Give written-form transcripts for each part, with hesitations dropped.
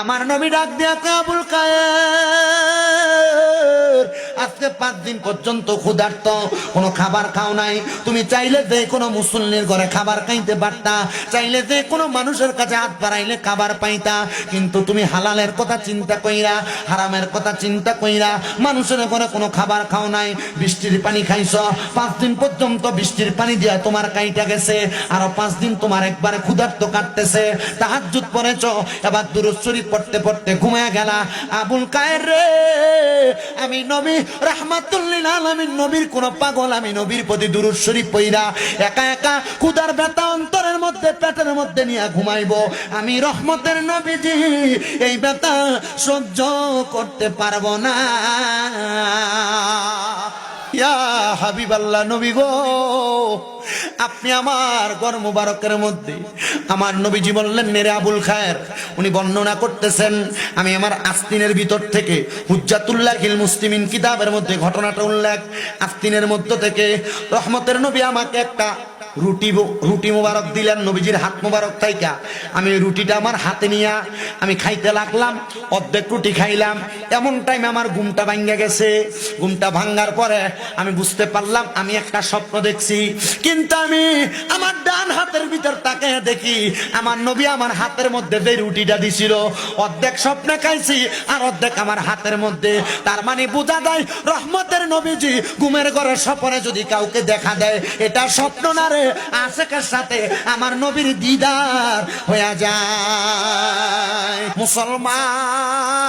আমার নবী ডাক দিয়া আবুল কায়ের, আজকে 5 দিন পর্যন্ত ক্ষুধার্ত, কোনো খাবার খাও নাই। তুমি চাইলে যে কোনো মুসল্লির ঘরে খাবার খাইতে পারতা, চাইলে যে কোনো মানুষের কাছে হাত বাড়াইলে খাবার পাইতা, কিন্তু তুমি হালালের কথা চিন্তা কইরা, হারামের কথা চিন্তা কইরা মানুষের ঘরে কোনো খাবার খাও নাই। বৃষ্টির পানি খাইছ, 5 দিন পর্যন্ত বৃষ্টির পানি দিয়া তোমার কাইটা গেছে, আরো 5 দিন তোমার একবারে ক্ষুধার্ত কাটতেছে। তাহাজ্জুদ পড়েছ, এবার দুরূদ শরীফ পড়তে পড়তে ঘুমায়া গেলা। আবুল কায়ের রে, আমি নবী রাহমাতুল লিল আলামিন, নবীর কোন পাগল, আমি নবীর প্রতি দুরূদ শরীফ পড়া একা একা ক্ষুধার ব্যথা অন্তরের মধ্যে পেটের মধ্যে নিয়ে ঘুমাইবো। আমি রহমতের নবীজি এই ব্যথা সহ্য করতে পারবো না। ইয়া হাবিবাল্লাহ, নবী গো, আপনি আমার ঘর মুবারকের মধ্যে, আমার নবীজি বললেন মেরে আবুল খায়ের, উনি বর্ণনা করতেছেন, আমি আমার আস্তিনের ভিতর থেকে হুজ্জাতুল্লাহিল মুসলিমিন কিতাবের মধ্যে ঘটনাটা উল্লেখ, আস্তিনের মধ্য থেকে রহমতের নবী আমাকে একটা রুটি মুবারক দিলেন নবীজির হাত মুবারক থাইকা। আমি রুটিটা আমার হাতে নিয়ে আমি খাইতে লাগলাম, অর্ধেক রুটি খাইলাম, এমন টাইমে আমার ঘুমটা ভাঙ্গা গেছে। ঘুমটা ভাঙ্গার পরে আমি বুঝতে পারলাম আমি একটা স্বপ্ন দেখছি, কিন্তু আমি আমার ডান হাতের ভিতর তাকায় দেখি আমার নবী আমার হাতের মধ্যে যে রুটিটা দিছিল, অর্ধেক স্বপ্নে খাইছি আর অর্ধেক আমার হাতের মধ্যে। তার মানে বোঝা যায় রহমতের নবীজি ঘুমের ঘরে স্বপ্নে যদি কাউকে দেখা দেয়, এটা স্বপ্ন না রে, আশেকের সাথে আমার নবীর দিদার হয়ে যায়। মুসলমান,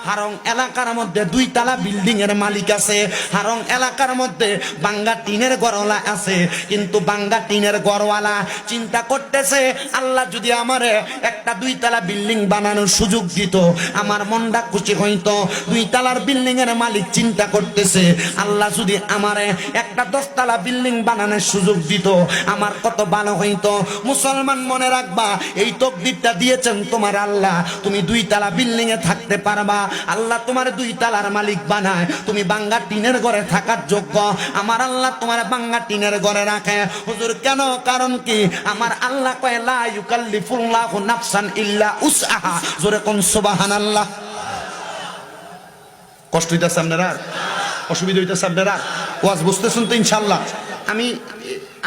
হারং এলাকার মধ্যে 2 তলা বিল্ডিং এর মালিক আছে, হারং এলাকার মধ্যে বাঙ্গা টিনের ঘরওয়ালা আছে, কিন্তু বাঙ্গা টিনের ঘরওয়ালা চিন্তা করতেছে আল্লাহ যদি আমারে একটা 2 তলা বিল্ডিং বানানোর সুযোগ দিত, আমার মনটা খুশি হইতো। 2 তলার বিল্ডিং এর মালিক চিন্তা করতেছে আল্লাহ যদি আমারে একটা 10 তলা বিল্ডিং বানানোর সুযোগ দিত, আমার কত ভালো হইতো। মুসলমান, মনে রাখবা, এই তকদিরটা দিয়েছেন তোমার আল্লাহ, তুমি 2 তলা বিল্ডিং এ থাকতে পারবা। আল্লাহ তোমার 2 তলার মালিক বানায়, তুমি বাঙ্গা টিনের ঘরে থাকার যোগ্য। আমার আল্লাহ তোমার বাঙ্গা টিনের ঘরে রাখে। হুজুর কেন? কারণ কি? আমার আল্লাহ কয় লা ইউকাল্লিফুল্লাহু নাফসান ইল্লা উসআহা। জোরে কোন সুবহানাল্লাহ। কষ্ট হইতাছে আপনারা? অসুবিধা হইতাছে আপনারা? ওয়াজ বুঝতেছেন তো ইনশাআল্লাহ? আমি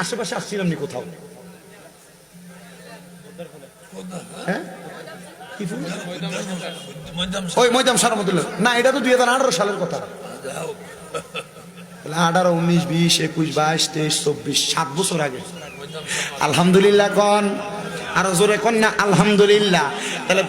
আশেপাশে আসছিলাম নি কোথাও? হ্যাঁ, ওই ময়দাম সারামতুল্লাহ না, এটা তো 2018 সালের কথা। 18, 19, 20, 21, 22, 23, 24, 7 বছর আগে। আলহামদুলিল্লাহ কন, আরো জোরে কন না আলহামদুলিল্লাহ। তাহলে